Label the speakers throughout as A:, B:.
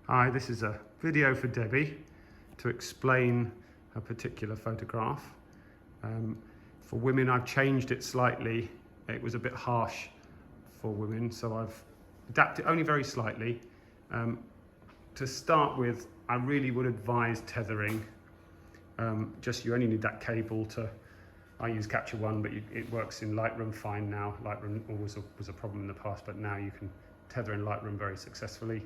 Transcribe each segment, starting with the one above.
A: Hi, this is a video for Debbie to explain a particular photograph. For women, I've changed it slightly. It was a bit harsh for women, so I've adapted only very slightly. To start with, I really would advise tethering. Just you only need that cable to, I use Capture One, but it works in Lightroom fine now. Lightroom always was a problem in the past, but now you can tether in Lightroom very successfully.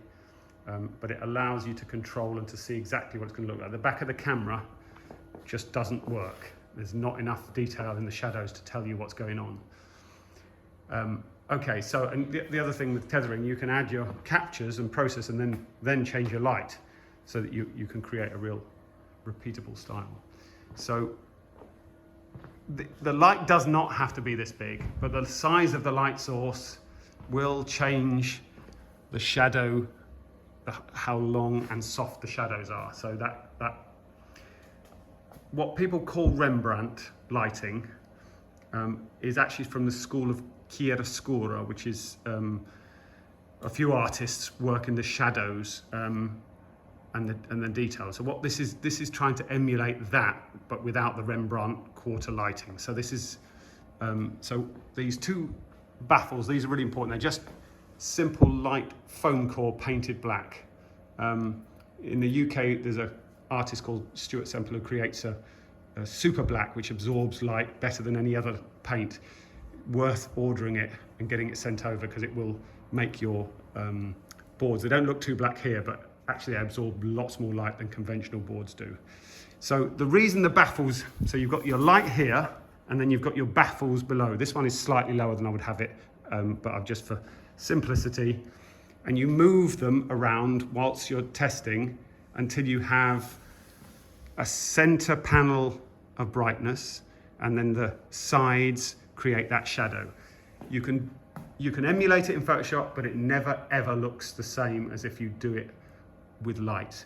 A: But it allows you to control and to see exactly what it's going to look like. The back of the camera just doesn't work. There's not enough detail in the shadows to tell you what's going on. Okay, so and the other thing with tethering, you can add your captures and process and then change your light so that you can create a real repeatable style. So the light does not have to be this big, but the size of the light source will change the shadow, how long and soft the shadows are. So that what people call Rembrandt lighting is actually from the school of chiaroscuro, which is a few artists work in the shadows and the details. So what this is trying to emulate that, but without the Rembrandt quarter lighting. So this is so these two baffles, these are really important. They're just simple light foam core painted black. In the UK, there's an artist called Stuart Semple who creates a super black which absorbs light better than any other paint. Worth ordering it and getting it sent over because it will make your boards. They don't look too black here, but actually they absorb lots more light than conventional boards do. So the reason the baffles, so you've got your light here and then you've got your baffles below. This one is slightly lower than I would have it, but I've just for simplicity. And you move them around whilst you're testing until you have a center panel of brightness and then the sides create that shadow. You can emulate it in Photoshop, but it never ever looks the same as if you do it with light.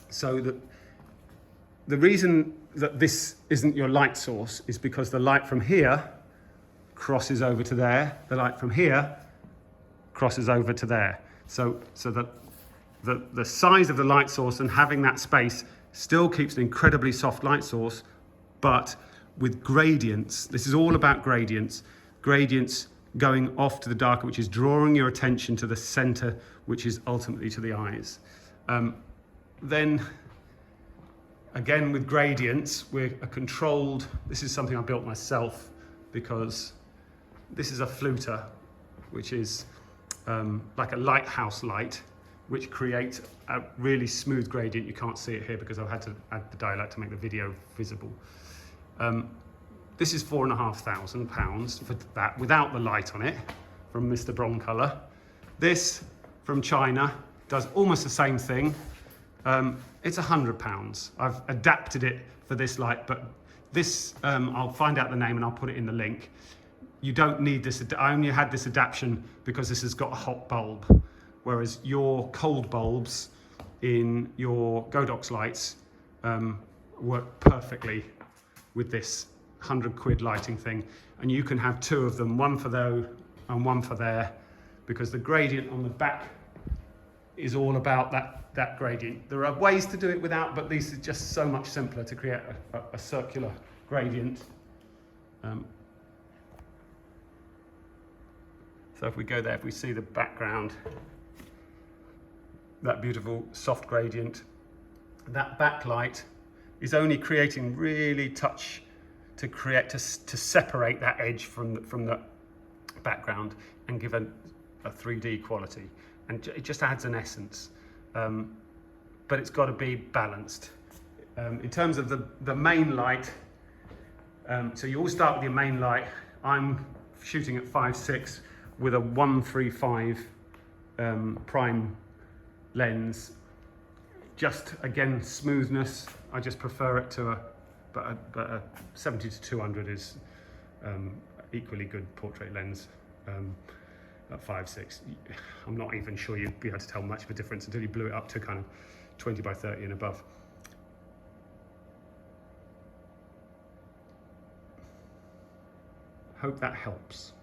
A: So the reason that this isn't your light source is because the light from here crosses over to there, the light from here crosses over to there. So that the size of the light source and having that space still keeps an incredibly soft light source, but with gradients. This is all about gradients. Gradients going off to the darker, which is drawing your attention to the center, which is ultimately to the eyes. Then again with gradients, we're a controlled, this is something I built myself because this is a fluter, which is like a lighthouse light, which creates a really smooth gradient. You can't see it here because I've had to add the daylight to make the video visible. This is £4,500 for that without the light on it from Mr. Broncolor. This from China does almost the same thing. It's £100. I've adapted it for this light, but this, I'll find out the name and I'll put it in the link. You don't need this. I only had this adaptation because this has got a hot bulb, whereas your cold bulbs in your Godox lights work perfectly with this £100 lighting thing. And you can have two of them, one for there and one for there, because the gradient on the back is all about that gradient. There are ways to do it without, but these are just so much simpler to create a circular gradient. So if we go there, if we see the background, that beautiful soft gradient, that backlight is only creating really touch to separate that edge from the background and give a 3D quality. And it just adds an essence. But it's got to be balanced. In terms of the main light, so you all start with your main light. I'm shooting at 5.6 with a 135 prime lens. Just again, smoothness. I just prefer it to but a 70 to 200 is equally good portrait lens at 5.6. I'm not even sure you'd be able to tell much of a difference until you blew it up to kind of 20 by 30 and above. Hope that helps.